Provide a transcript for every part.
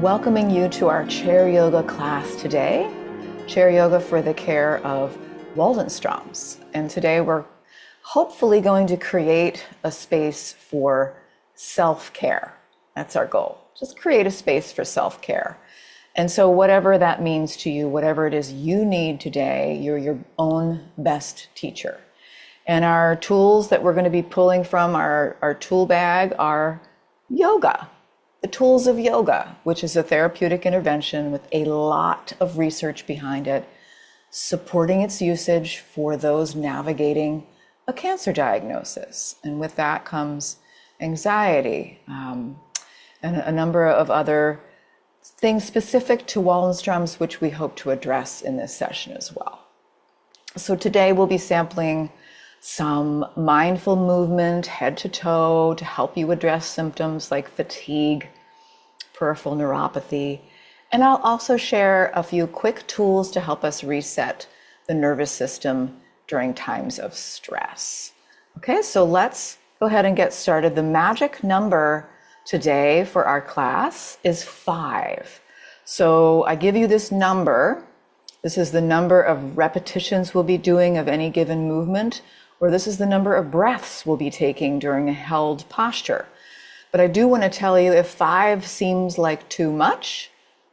welcoming you to our chair yoga class today, chair yoga for the care of Waldenstroms. And today we're hopefully going to create a space for self-care. That's our goal. Just create a space for self-care. And so whatever that means to you, whatever it is you need today, you're your own best teacher. And our tools that we're going to be pulling from our tool bag are yoga. The tools of yoga, which is a therapeutic intervention with a lot of research behind it, supporting its usage for those navigating a cancer diagnosis. And with that comes anxiety and a number of other things specific to Waldenstrom's, which we hope to address in this session as well. So today we'll be sampling some mindful movement head to toe to help you address symptoms like fatigue, peripheral neuropathy, and I'll also share a few quick tools to help us reset the nervous system during times of stress. Okay, so let's go ahead and get started. The magic number today for our class is 5. So I give you this number. This is the number of repetitions we'll be doing of any given movement, or this is the number of breaths we'll be taking during a held posture. But I do want to tell you, if 5 seems like too much,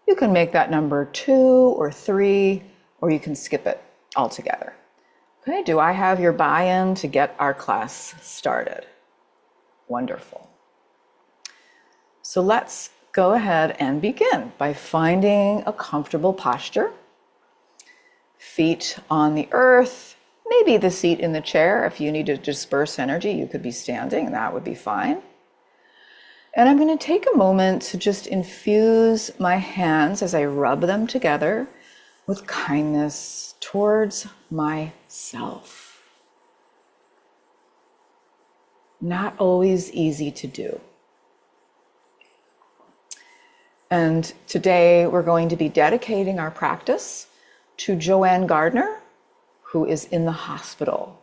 you can make that number 2 or 3, or you can skip it altogether. Okay, do I have your buy-in to get our class started? Wonderful. So let's go ahead and begin by finding a comfortable posture. Feet on the earth, maybe the seat in the chair. If you need to disperse energy, you could be standing, and that would be fine. And I'm going to take a moment to just infuse my hands as I rub them together with kindness towards myself. Not always easy to do. And today we're going to be dedicating our practice to Joanne Gardner, who is in the hospital,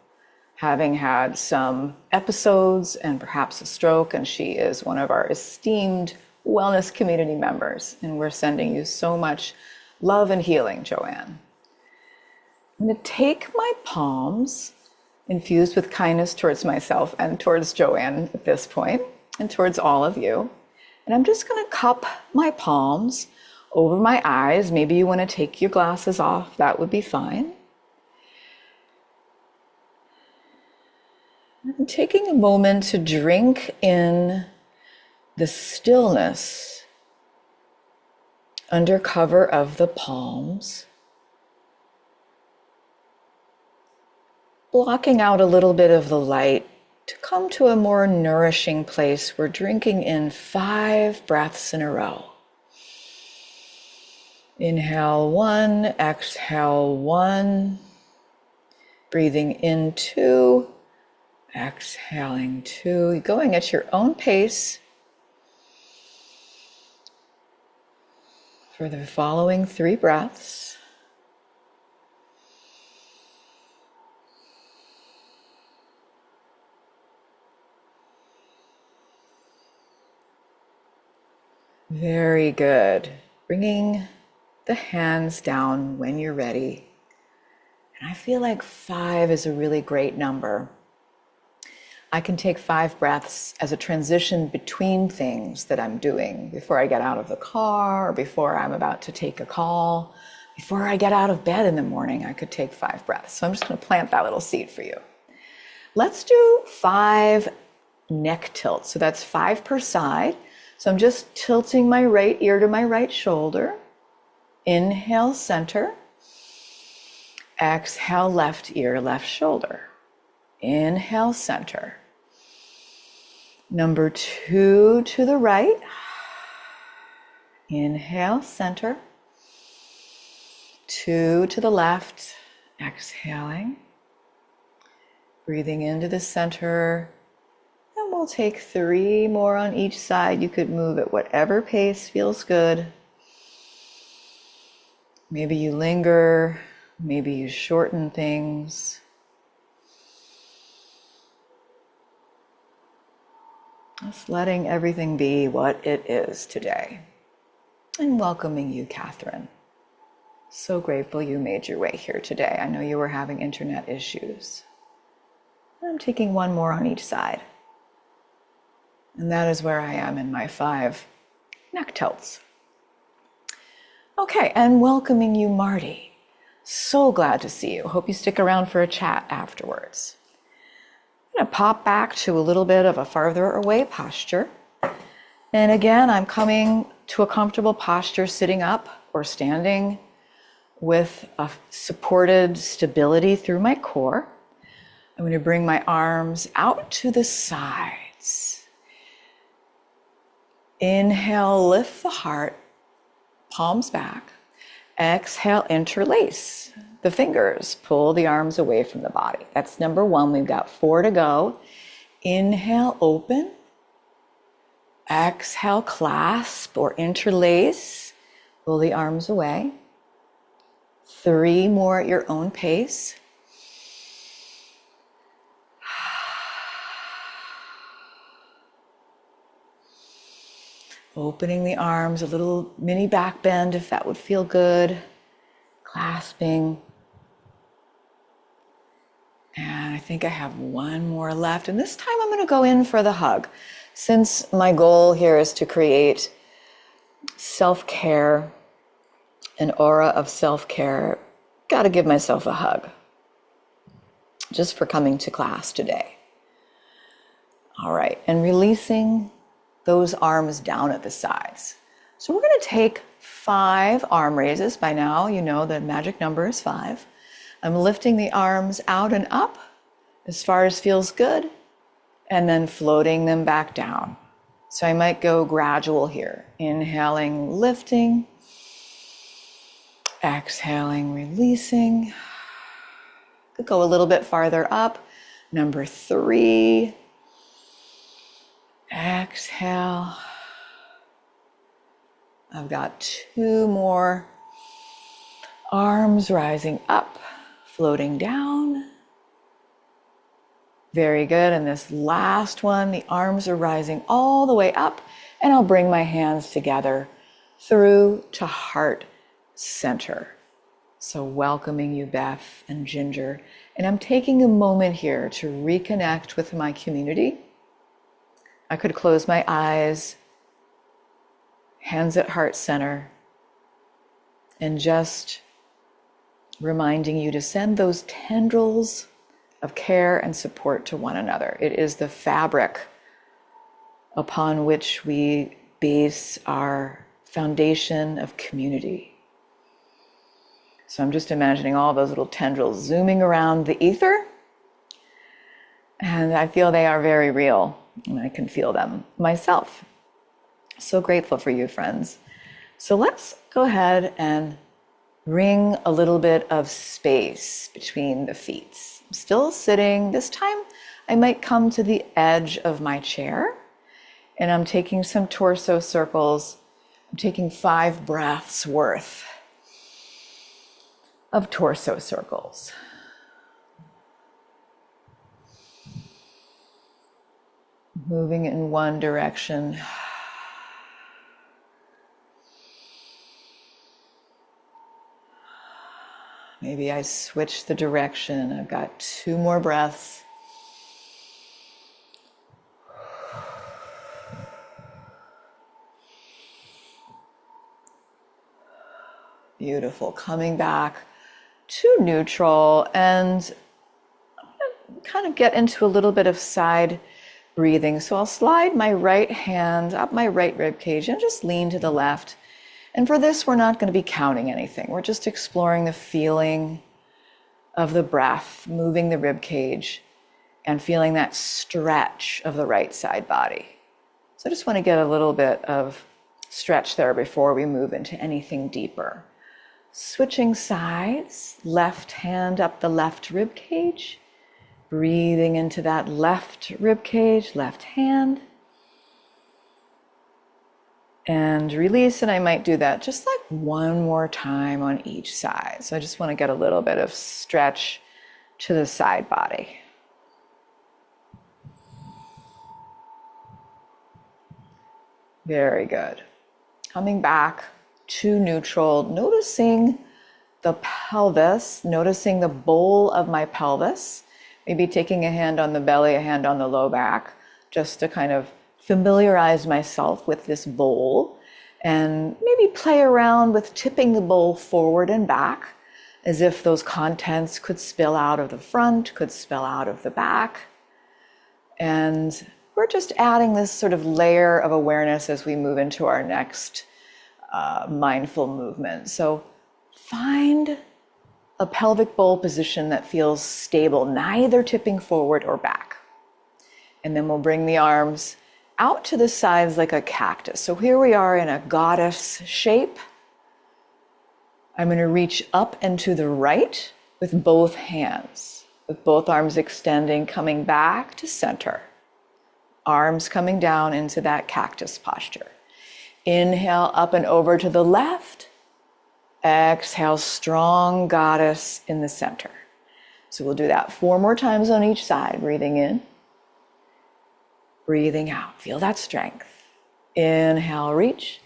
having had some episodes and perhaps a stroke, and she is one of our esteemed wellness community members. And we're sending you so much love and healing, Joanne. I'm going to take my palms, infused with kindness towards myself and towards Joanne at this point, and towards all of you. And I'm just going to cup my palms over my eyes. Maybe you want to take your glasses off, that would be fine. I'm taking a moment to drink in the stillness under cover of the palms, blocking out a little bit of the light to come to a more nourishing place. We're drinking in 5 breaths in a row. Inhale 1, exhale 1, breathing in 2, exhaling 2, going at your own pace for the following 3 breaths. Very good. Bringing the hands down when you're ready. And I feel like 5 is a really great number. I can take 5 breaths as a transition between things that I'm doing before I get out of the car, or before I'm about to take a call, before I get out of bed in the morning. I could take 5 breaths. So I'm just going to plant that little seed for you. Let's do 5 neck tilts. So that's 5 per side. So I'm just tilting my right ear to my right shoulder. Inhale, center. Exhale, left ear, left shoulder. Inhale, center. Number 2 to the right. Inhale, center. 2 to the left. Exhaling. Breathing into the center. And we'll take 3 more on each side. You could move at whatever pace feels good. Maybe you linger. Maybe you shorten things. Just letting everything be what it is today. And welcoming you, Catherine. So grateful you made your way here today. I know you were having internet issues. I'm taking one more on each side. And that is where I am in my 5 neck tilts. Okay, and welcoming you, Marty. So glad to see you. Hope you stick around for a chat afterwards. I'm going to pop back to a little bit of a farther away posture. And again, I'm coming to a comfortable posture sitting up or standing with a supported stability through my core. I'm going to bring my arms out to the sides. Inhale, lift the heart, palms back. Exhale, interlace the fingers. Pull the arms away from the body. That's number 1. We've got 4 to go. Inhale, open. Exhale, clasp or interlace. Pull the arms away. 3 more at your own pace. Opening the arms, a little mini back bend if that would feel good. Clasping. And I think I have 1 more left. And this time I'm going to go in for the hug. Since my goal here is to create self-care, an aura of self-care, got to give myself a hug. Just for coming to class today. All right, and releasing those arms down at the sides. So we're going to take 5 arm raises. By now, you know the magic number is 5. I'm lifting the arms out and up as far as feels good, and then floating them back down. So I might go gradual here. Inhaling, lifting. Exhaling, releasing. Could go a little bit farther up. Number 3. Exhale. I've got 2 more. Arms rising up, floating down. Very good. And this last one, the arms are rising all the way up, and I'll bring my hands together through to heart center. So welcoming you, Beth and Ginger. And I'm taking a moment here to reconnect with my community. I could close my eyes, hands at heart center, and just reminding you to send those tendrils of care and support to one another. It is the fabric upon which we base our foundation of community. So I'm just imagining all those little tendrils zooming around the ether, and I feel they are very real, and I can feel them myself. So grateful for you, friends. So let's go ahead and bring a little bit of space between the feet. I'm still sitting. This time I might come to the edge of my chair, and I'm taking some torso circles. I'm taking 5 breaths worth of torso circles. Moving in one direction. Maybe I switch the direction. I've got 2 more breaths. Beautiful. Coming back to neutral, and I'm going to kind of get into a little bit of side breathing. So I'll slide my right hand up my right rib cage and just lean to the left. And for this, we're not going to be counting anything. We're just exploring the feeling of the breath, moving the rib cage and feeling that stretch of the right side body. So I just want to get a little bit of stretch there before we move into anything deeper. Switching sides, left hand up the left rib cage, breathing into that left rib cage, left hand. And release, and I might do that just like 1 more time on each side. So I just want to get a little bit of stretch to the side body. Very good. Coming back to neutral, noticing the pelvis, noticing the bowl of my pelvis, maybe taking a hand on the belly, a hand on the low back, just to kind of familiarize myself with this bowl, and maybe play around with tipping the bowl forward and back, as if those contents could spill out of the front, could spill out of the back. And we're just adding this sort of layer of awareness as we move into our next mindful movement. So find a pelvic bowl position that feels stable, neither tipping forward or back. And then we'll bring the arms out to the sides like a cactus. So here we are in a goddess shape. I'm going to reach up and to the right with both hands, with both arms extending, coming back to center. Arms coming down into that cactus posture. Inhale up and over to the left. Exhale, strong goddess in the center. So we'll do that 4 more times on each side. Breathing in, breathing out. Feel that strength. Inhale, reach.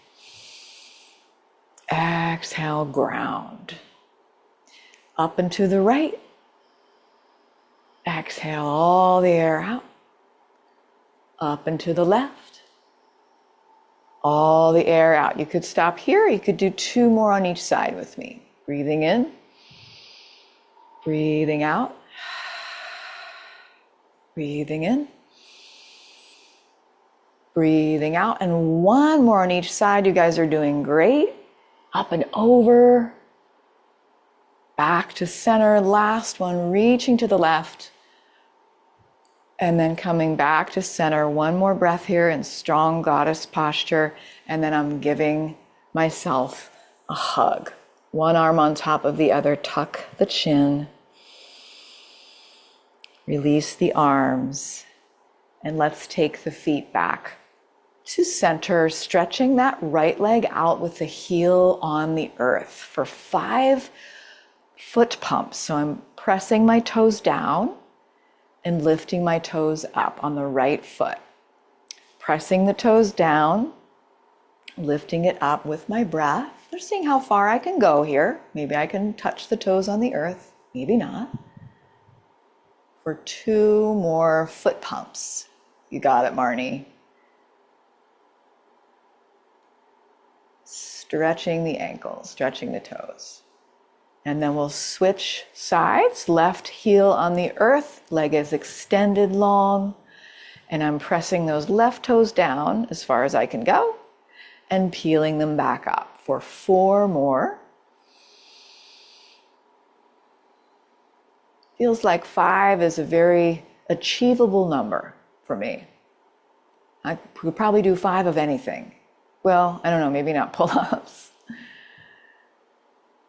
Exhale, ground. Up and to the right. Exhale all the air out. Up and to the left. All the air out. You could stop here. You could do 2 more on each side with me. Breathing in. Breathing out. Breathing in. Breathing out. And 1 more on each side. You guys are doing great. Up and over. Back to center. Last one. Reaching to the left. And then coming back to center. 1 more breath here in strong goddess posture. And then I'm giving myself a hug. 1 arm on top of the other. Tuck the chin. Release the arms. And let's take the feet back to center, stretching that right leg out with the heel on the earth for 5 foot pumps. So I'm pressing my toes down and lifting my toes up on the right foot. Pressing the toes down, lifting it up with my breath. Just seeing how far I can go here. Maybe I can touch the toes on the earth, maybe not. For 2 more foot pumps. You got it, Marnie. Stretching the ankles, stretching the toes. And then we'll switch sides. Left heel on the earth, leg is extended long. And I'm pressing those left toes down as far as I can go and peeling them back up for 4 more. Feels like 5 is a very achievable number for me. I could probably do 5 of anything. Well, I don't know, maybe not pull-ups.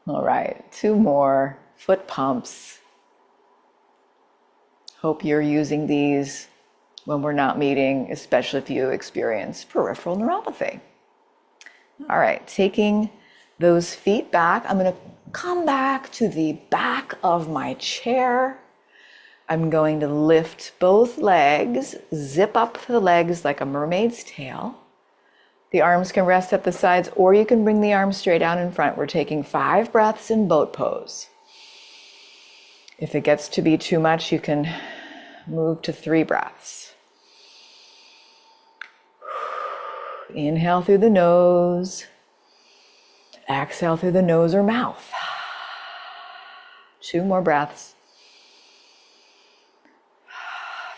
All right, 2 more foot pumps. Hope you're using these when we're not meeting, especially if you experience peripheral neuropathy. All right, taking those feet back, I'm going to come back to the back of my chair. I'm going to lift both legs, zip up the legs like a mermaid's tail. The arms can rest at the sides, or you can bring the arms straight out in front. We're taking 5 breaths in boat pose. If it gets to be too much, you can move to 3 breaths. Inhale through the nose. Exhale through the nose or mouth. 2 more breaths.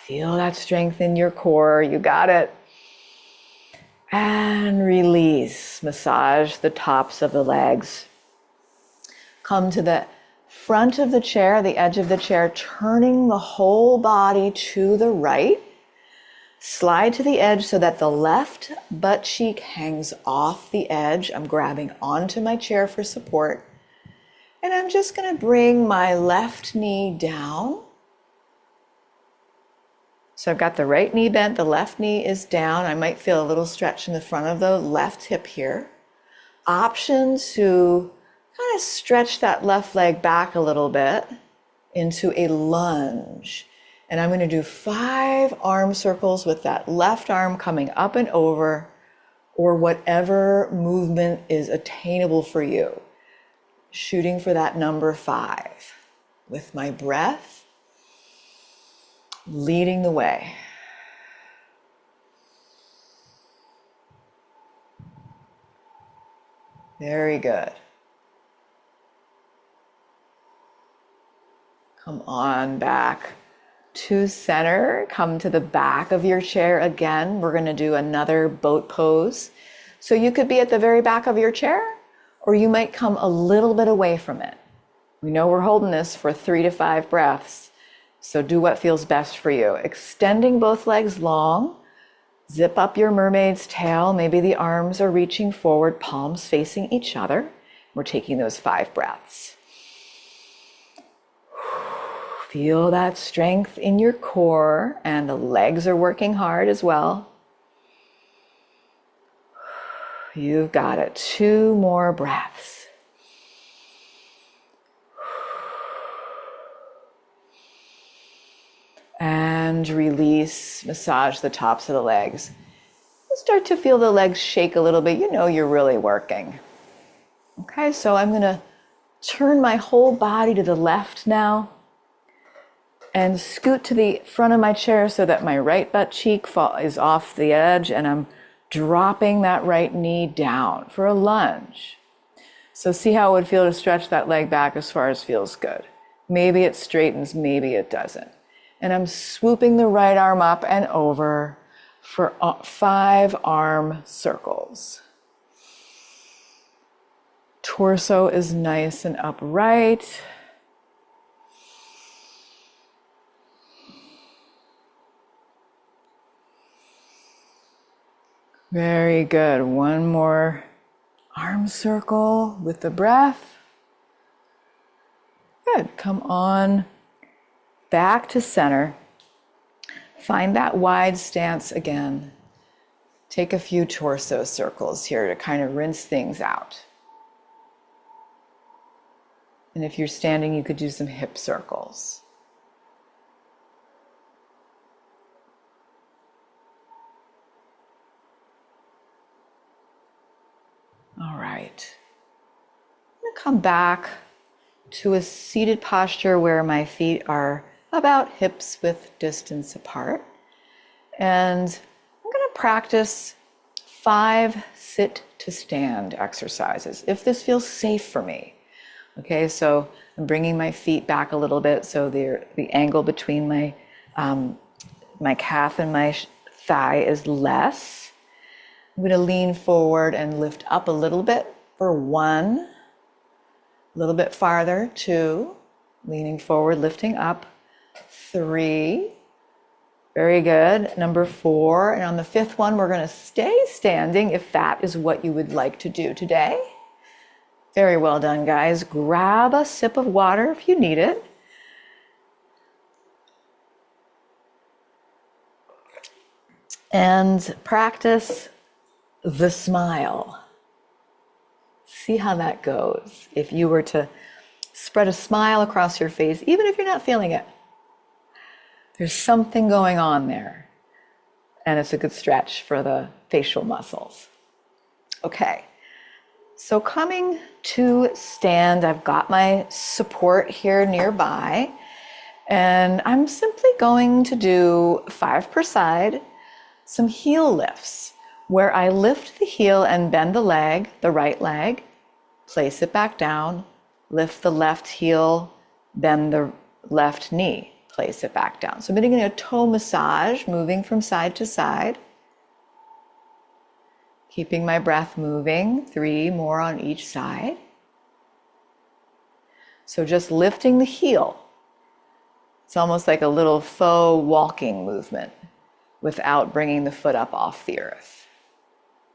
Feel that strength in your core. You got it. And release. Massage the tops of the legs. Come to the front of the chair, the edge of the chair, turning the whole body to the right. Slide to the edge so that the left butt cheek hangs off the edge. I'm grabbing onto my chair for support. And I'm just going to bring my left knee down. So I've got the right knee bent, the left knee is down. I might feel a little stretch in the front of the left hip here. Option to kind of stretch that left leg back a little bit into a lunge. And I'm going to do 5 arm circles with that left arm coming up and over, or whatever movement is attainable for you. Shooting for that number 5 with my breath leading the way. Very good. Come on back to center. Come to the back of your chair again. We're going to do another boat pose. So you could be at the very back of your chair, or you might come a little bit away from it. We know we're holding this for 3 to 5 breaths. So do what feels best for you. Extending both legs long. Zip up your mermaid's tail. Maybe the arms are reaching forward, palms facing each other. We're taking those 5 breaths. Feel that strength in your core, and the legs are working hard as well. You've got it. 2 more breaths. And release, massage the tops of the legs. You start to feel the legs shake a little bit. You know you're really working. Okay, so I'm going to turn my whole body to the left now and scoot to the front of my chair so that my right butt cheek is off the edge, and I'm dropping that right knee down for a lunge. So see how it would feel to stretch that leg back as far as feels good. Maybe it straightens, maybe it doesn't. And I'm swooping the right arm up and over for 5 arm circles. Torso is nice and upright. Very good. 1 more arm circle with the breath. Good. Come on back to center. Find that wide stance again. Take a few torso circles here to kind of rinse things out. And if you're standing, you could do some hip circles. All right. I'm going to come back to a seated posture where my feet are about hips width distance apart. And I'm going to practice 5 sit to stand exercises, if this feels safe for me. Okay, so I'm bringing my feet back a little bit so the angle between my calf and my thigh is less. I'm going to lean forward and lift up a little bit for 1, a little bit farther, 2, leaning forward, lifting up, 3, very good, number 4, and on the 5th one, we're going to stay standing if that is what you would like to do today. Very well done, guys. Grab a sip of water if you need it. And practice the smile. See how that goes. If you were to spread a smile across your face, even if you're not feeling it, there's something going on there. And it's a good stretch for the facial muscles. Okay, so coming to stand, I've got my support here nearby, and I'm simply going to do 5 per side, some heel lifts, where I lift the heel and bend the leg, the right leg, place it back down, lift the left heel, bend the left knee, place it back down. So I'm getting a toe massage, moving from side to side. Keeping my breath moving, 3 more on each side. So just lifting the heel. It's almost like a little faux walking movement without bringing the foot up off the earth.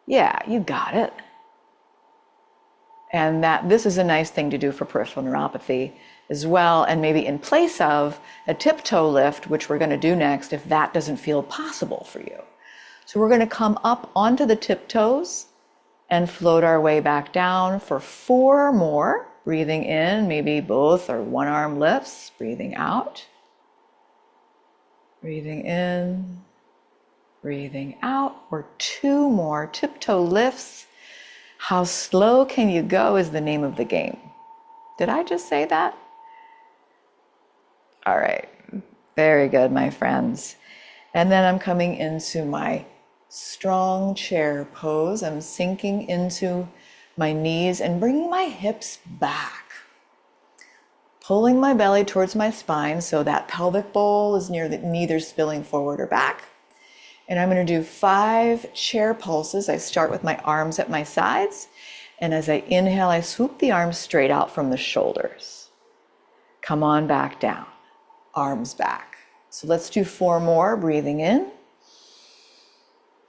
Yeah, you got it. And this is a nice thing to do for peripheral neuropathy as well, and maybe in place of a tiptoe lift, which we're going to do next if that doesn't feel possible for you. So we're going to come up onto the tiptoes and float our way back down for 4 more. Breathing in, maybe both or 1 arm lifts. Breathing out. Breathing in. Breathing out for 2 more tiptoe lifts. How slow can you go is the name of the game. Did I just say that? All right, very good, my friends. And then I'm coming into my strong chair pose. I'm sinking into my knees and bringing my hips back. Pulling my belly towards my spine so that pelvic bowl is neither spilling forward or back. And I'm going to do 5 chair pulses. I start with my arms at my sides. And as I inhale, I swoop the arms straight out from the shoulders. Come on back down, arms back. So let's do 4 more, breathing in,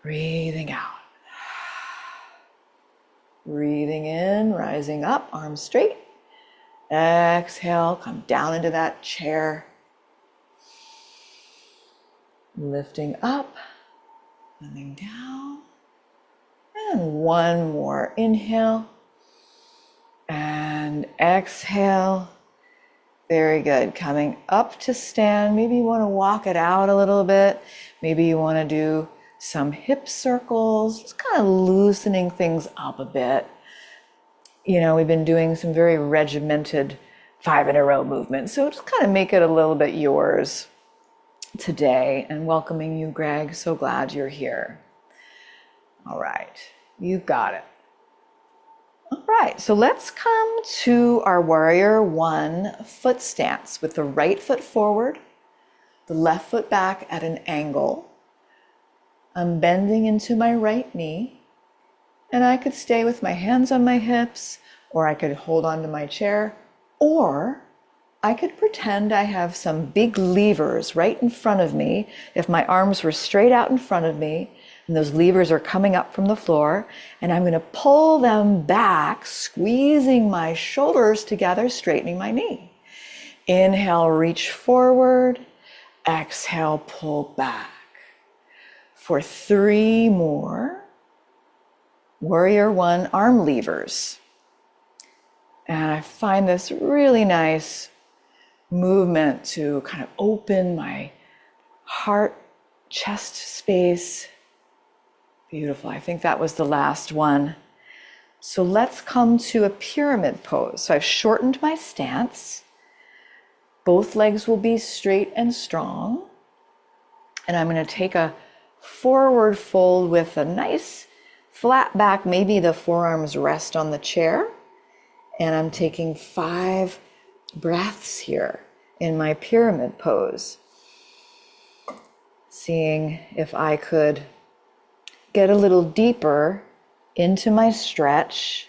breathing out. Breathing in, rising up, arms straight. Exhale, come down into that chair. Lifting up, coming down. And 1 more, inhale and exhale. Very good. Coming up to stand. Maybe you want to walk it out a little bit. Maybe you want to do some hip circles, just kind of loosening things up a bit. You know, we've been doing some very regimented 5 in a row movements. So just kind of make it a little bit yours today. And welcoming you, Greg. So glad you're here. All right. You've got it. All right, so let's come to our warrior 1 foot stance with the right foot forward, the left foot back at an angle. I'm bending into my right knee, and I could stay with my hands on my hips, or I could hold on to my chair, or I could pretend I have some big levers right in front of me. If my arms were straight out in front of me, and those levers are coming up from the floor, and I'm going to pull them back, squeezing my shoulders together, straightening my knee. Inhale, reach forward. Exhale, pull back. For 3 more, warrior 1 arm levers. And I find this really nice movement to kind of open my heart, chest space. Beautiful. I think that was the last one. So let's come to a pyramid pose. So I've shortened my stance. Both legs will be straight and strong. And I'm going to take a forward fold with a nice flat back. Maybe the forearms rest on the chair. And I'm taking 5 breaths here in my pyramid pose. Seeing if I could get a little deeper into my stretch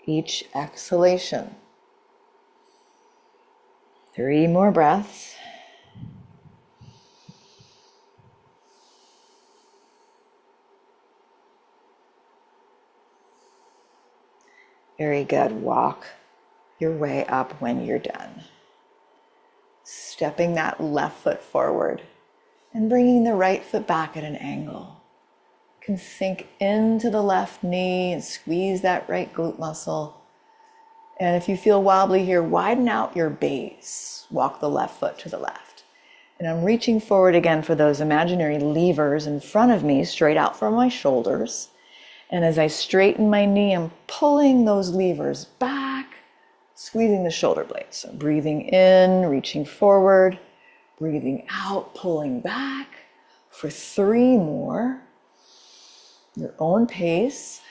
each exhalation. 3 more breaths. Very good. Walk your way up when you're done. Stepping that left foot forward and bringing the right foot back at an angle. Can sink into the left knee and squeeze that right glute muscle. And if you feel wobbly here, widen out your base. Walk the left foot to the left. And I'm reaching forward again for those imaginary levers in front of me, straight out from my shoulders. And as I straighten my knee, I'm pulling those levers back, squeezing the shoulder blades. So breathing in, reaching forward, breathing out, pulling back for 3 more. Your own pace.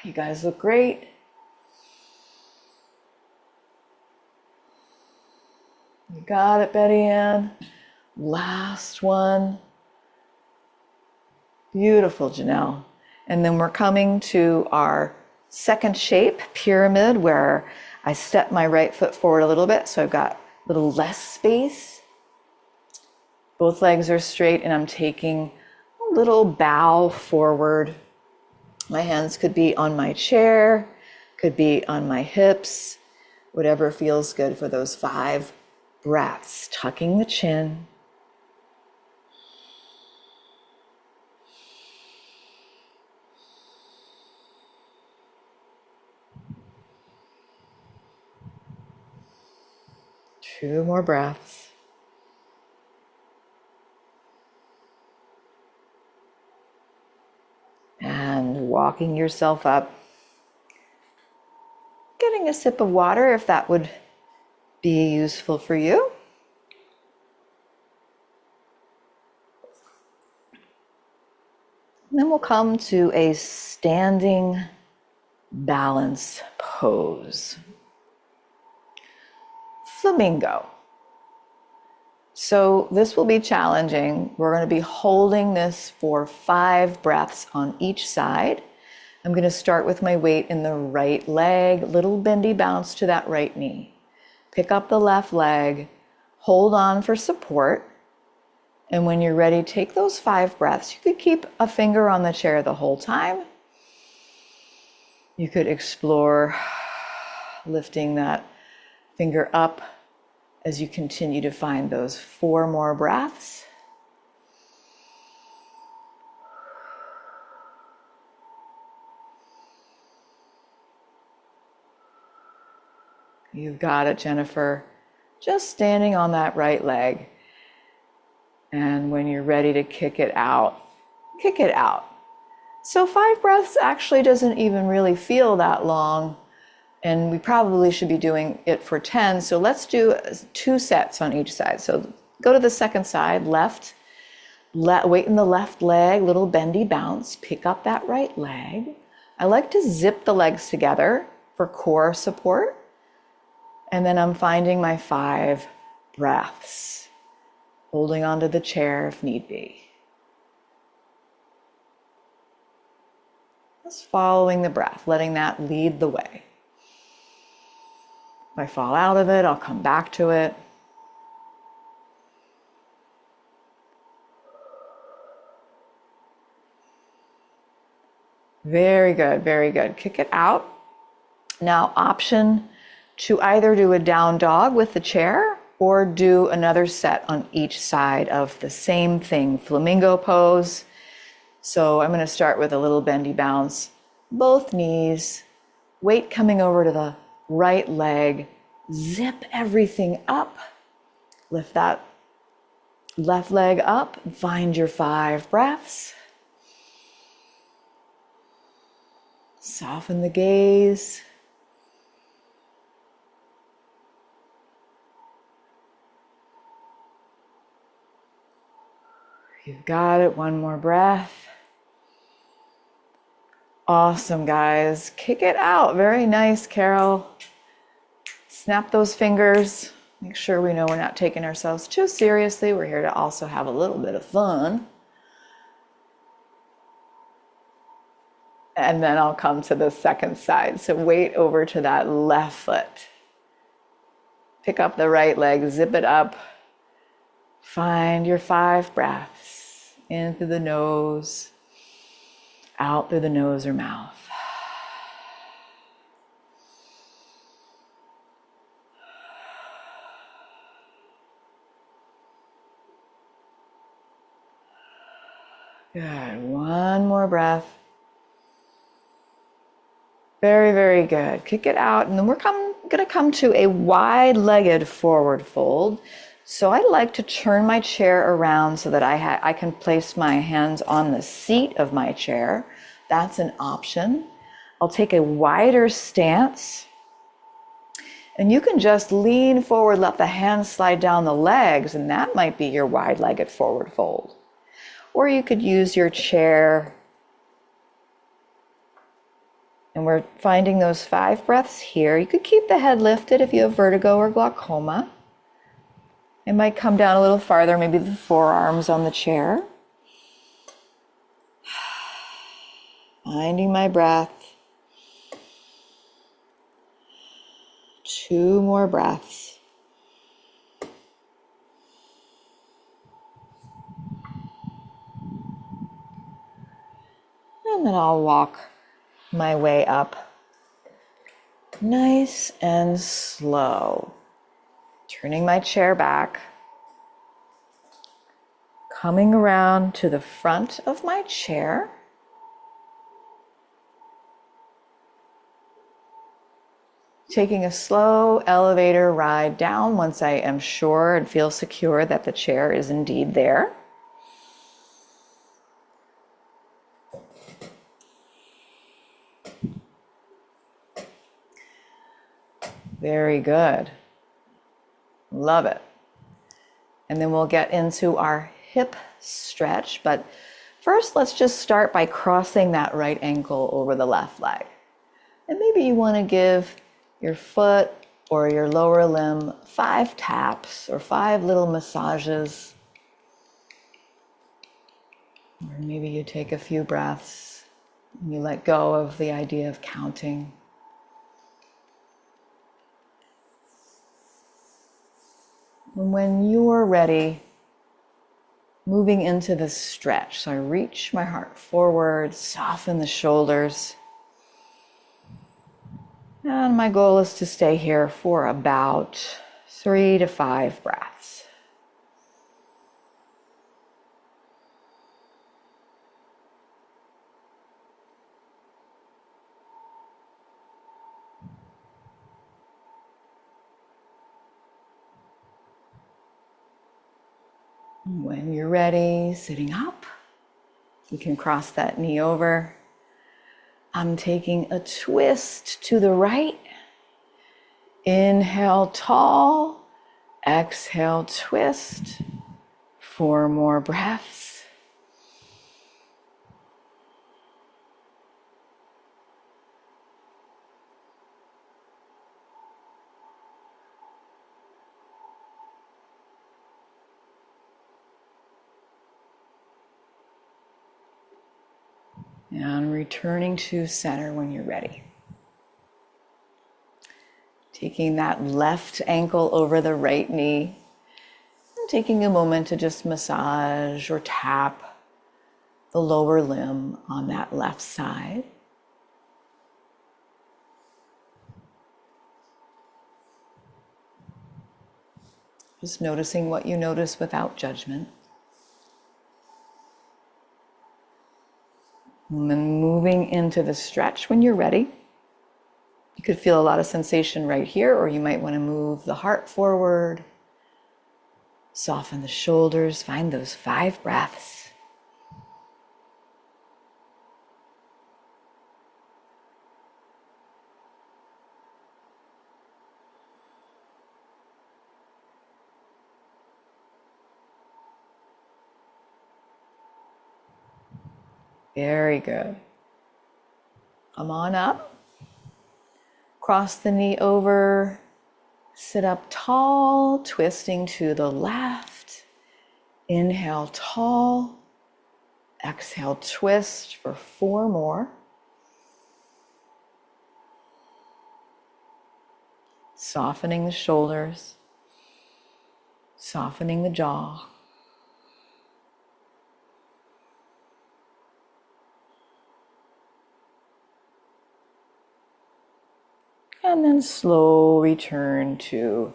You guys look great. You got it, Betty Ann. Last one. Beautiful, Janelle. And then we're coming to our second shape, pyramid, where I step my right foot forward a little bit, so I've got a little less space. Both legs are straight, and I'm taking a little bow forward. My hands could be on my chair, could be on my hips, whatever feels good for those 5 breaths. Tucking the chin. Two more breaths. walking yourself up. Getting a sip of water if that would be useful for you. And then we'll come to a standing balance pose. Flamingo. So this will be challenging. We're going to be holding this for 5 breaths on each side. I'm going to start with my weight in the right leg, little bendy bounce to that right knee. Pick up the left leg, hold on for support. And when you're ready, take those 5 breaths. You could keep a finger on the chair the whole time. You could explore lifting that finger up as you continue to find those 4 more breaths. You've got it, Jennifer. Just standing on that right leg. And when you're ready to kick it out, kick it out. So 5 breaths actually doesn't even really feel that long. And we probably should be doing it for 10. So let's do 2 sets on each side. So go to the second side, left, weight in the left leg, little bendy bounce, pick up that right leg. I like to zip the legs together for core support. And then I'm finding my 5 breaths, holding onto the chair if need be. Just following the breath, letting that lead the way. If I fall out of it, I'll come back to it. Very good, very good. Kick it out. Now, option to either do a down dog with the chair or do another set on each side of the same thing, flamingo pose. So I'm going to start with a little bendy bounce, both knees, weight coming over to the right leg, zip everything up, lift that left leg up, find your 5 breaths. Soften the gaze. You've got it. 1 more breath. Awesome, guys. Kick it out. Very nice, Carol. Snap those fingers. Make sure we know we're not taking ourselves too seriously. We're here to also have a little bit of fun. And then I'll come to the second side. So weight over to that left foot. Pick up the right leg, zip it up. Find your 5 breaths. In through the nose, out through the nose or mouth. Good. 1 more breath. Very, very good. Kick it out. And then we're going to come to a wide-legged forward fold. So I like to turn my chair around so that I can place my hands on the seat of my chair. That's an option. I'll take a wider stance. And you can just lean forward, let the hands slide down the legs, and that might be your wide-legged forward fold. Or you could use your chair. And we're finding those 5 breaths here. You could keep the head lifted if you have vertigo or glaucoma. It might come down a little farther, maybe the forearms on the chair. Finding my breath. 2 more breaths. And then I'll walk my way up. Nice and slow. Turning my chair back. Coming around to the front of my chair. Taking a slow elevator ride down once I am sure and feel secure that the chair is indeed there. Very good. Love it. And then we'll get into our hip stretch, but first let's just start by crossing that right ankle over the left leg. And maybe you want to give your foot or your lower limb 5 taps or 5 little massages. Or maybe you take a few breaths and you let go of the idea of counting. And when you're ready, moving into the stretch. So I reach my heart forward, soften the shoulders. And my goal is to stay here for about 3 to 5 breaths. When you're ready, sitting up, you can cross that knee over. I'm taking a twist to the right. Inhale tall, exhale twist. 4 more breaths. And returning to center when you're ready. Taking that left ankle over the right knee. And taking a moment to just massage or tap the lower limb on that left side. Just noticing what you notice without judgment. And then moving into the stretch when you're ready. You could feel a lot of sensation right here, or you might want to move the heart forward. Soften the shoulders, find those 5 breaths. Very good. Come on up. Cross the knee over. Sit up tall, twisting to the left. Inhale tall. Exhale, twist for 4 more. Softening the shoulders. Softening the jaw. And then slow return to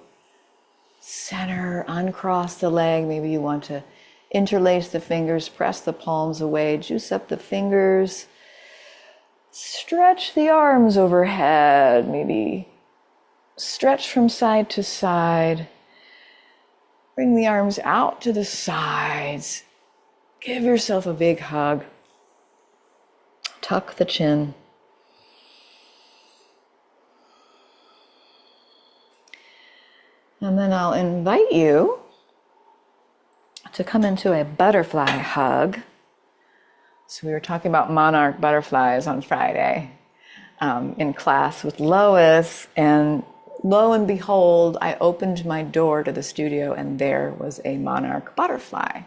center, uncross the leg. Maybe you want to interlace the fingers, press the palms away, juice up the fingers, stretch the arms overhead, maybe stretch from side to side. Bring the arms out to the sides. Give yourself a big hug. Tuck the chin. And then I'll invite you to come into a butterfly hug. So we were talking about monarch butterflies on Friday in class with Lois, and lo and behold, I opened my door to the studio and there was a monarch butterfly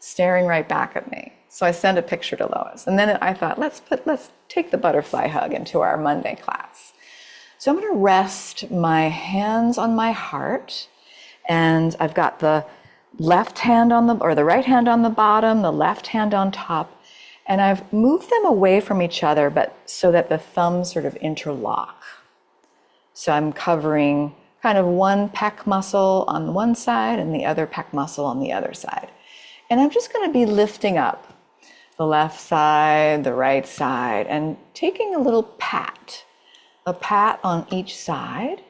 staring right back at me. So I sent a picture to Lois, and then I thought, let's take the butterfly hug into our Monday class. So I'm going to rest my hands on my heart, and I've got the left hand on the right hand on the bottom, the left hand on top, and I've moved them away from each other, but so that the thumbs sort of interlock. So I'm covering kind of one pec muscle on one side and the other pec muscle on the other side. And I'm just going to be lifting up the left side, the right side, and taking a little pat. A pat on each side,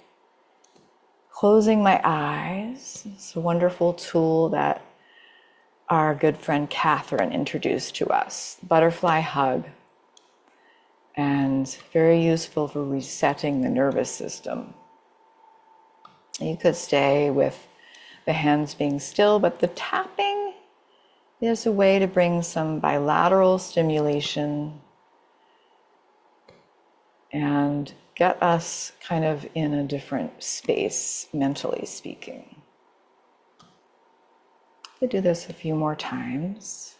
closing my eyes. It's a wonderful tool that our good friend Catherine introduced to us, butterfly hug, and very useful for resetting the nervous system. You could stay with the hands being still, but the tapping is a way to bring some bilateral stimulation and get us kind of in a different space, mentally speaking. Could do this a few more times.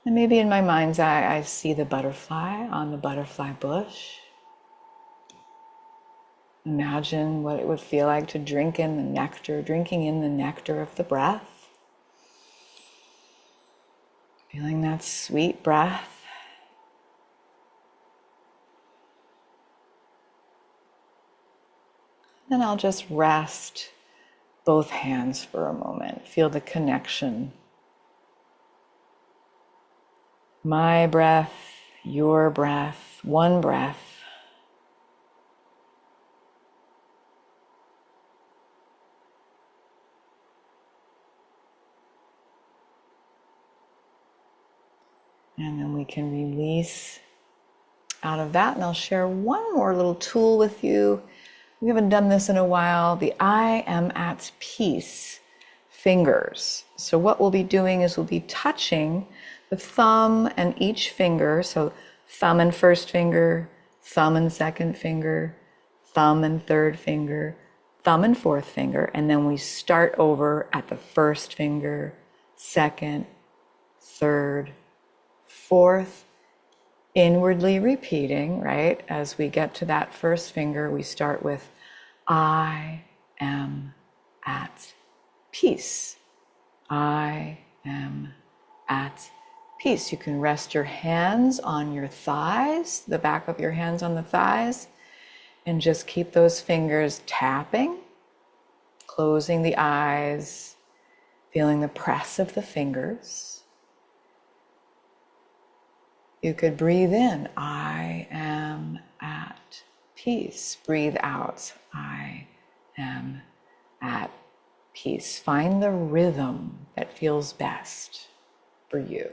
And maybe in my mind's eye, I see the butterfly on the butterfly bush. Imagine what it would feel like to drink in the nectar, drinking in the nectar of the breath. Feeling that sweet breath. Then I'll just rest both hands for a moment. Feel the connection. My breath, your breath, one breath. And then we can release out of that. And I'll share one more little tool with you. We haven't done this in a while. The I am at peace fingers. So what we'll be doing is we'll be touching the thumb and each finger. So thumb and first finger, thumb and second finger, thumb and third finger, thumb and fourth finger. And then we start over at the first finger, second, third, fourth, inwardly repeating, right? As we get to that first finger, we start with I am at peace. I am at peace. You can rest your hands on your thighs, the back of your hands on the thighs, and just keep those fingers tapping, closing the eyes, feeling the press of the fingers. You could breathe in, I am at peace. Breathe out, I am at peace. Find the rhythm that feels best for you.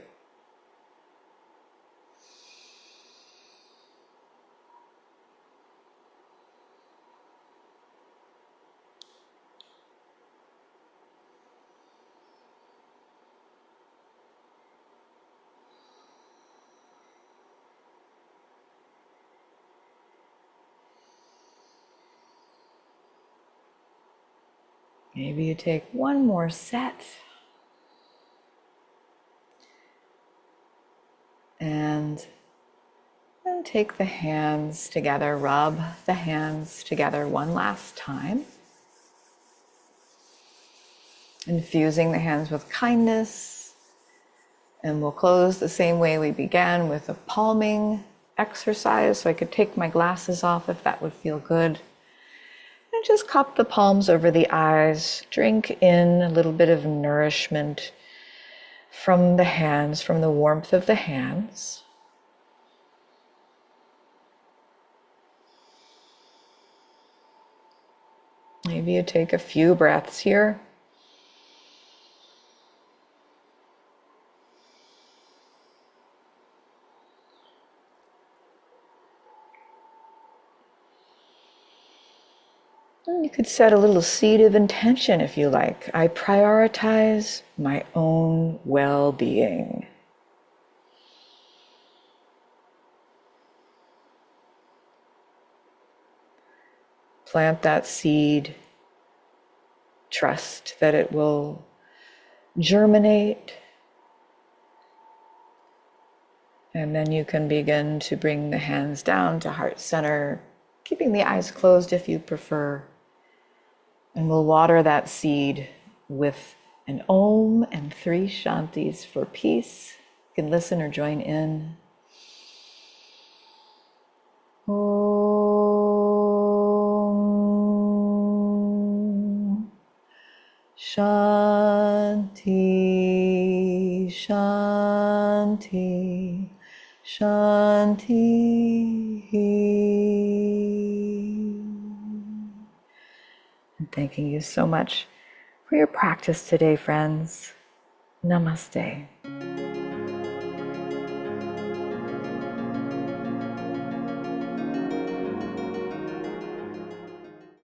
Maybe you take one more set. And then take the hands together, rub the hands together one last time. Infusing the hands with kindness. And we'll close the same way we began with a palming exercise. So I could take my glasses off if that would feel good. And just cup the palms over the eyes. Drink in a little bit of nourishment from the hands, from the warmth of the hands. Maybe you take a few breaths here. And you could set a little seed of intention if you like. I prioritize my own well-being. Plant that seed. Trust that it will germinate. And then you can begin to bring the hands down to heart center, keeping the eyes closed if you prefer. And we'll water that seed with an Om and 3 Shantis for peace. You can listen or join in. Om Shanti, Shanti, Shanti. Thanking you so much for your practice today, friends. Namaste.